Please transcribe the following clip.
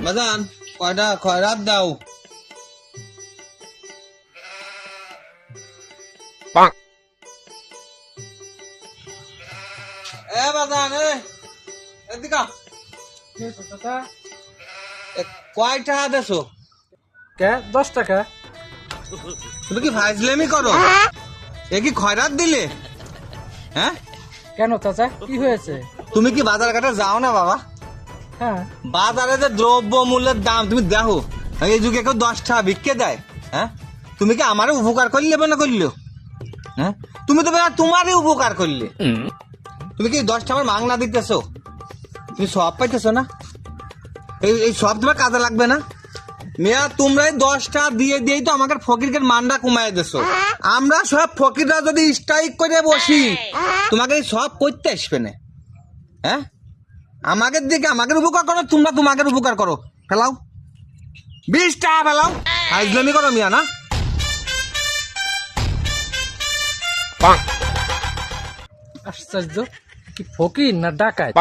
বাজান কয়টা খয়রাত দাও। এ বাজান এদিকে কয় টাকা দেছো? 10 টাকা। তুমি কি ফাইজলামি করো? এ কি খয়রাত দিলে? হ্যাঁ কেন চাচা, কি হয়েছে? তুমি কি বাজার ঘাটে যাও না বাবা? হ্যাঁ। বাজারে যে দ্রব্য মূল্যের দাম তুমি দেখো, এই যুগে কেউ 10 টাকা ভিক্ষে দেয়? হ্যাঁ তুমি কি আমারও উপকার করলে না করলো? হ্যাঁ তুমি তো তোমারই উপকার করলে। তুমি কি 10 টাকার মাংনা দিতেছো? তুমি সব পাইতেছো না? এই সব তোমার কাজে লাগবে না? মিয়া তোমরাই 10 টাকা দিয়ে দিয়েই তো আমাকে ফকিরকে মানটা কমাই দিছো। আমরা সব ফকিররা যদি স্ট্রাইক করে বসি তোমাকে সব করতে আসবে না। হ্যাঁ আমাদের দিকে আমাদের উপকার করো, তোমরা তোমাদের উপকার করো। ফেলাও 20 টাকা ফেলাও। আইজলামি করো মিয়া না? আশ্চর্য, কি ফকির না ডাকাত?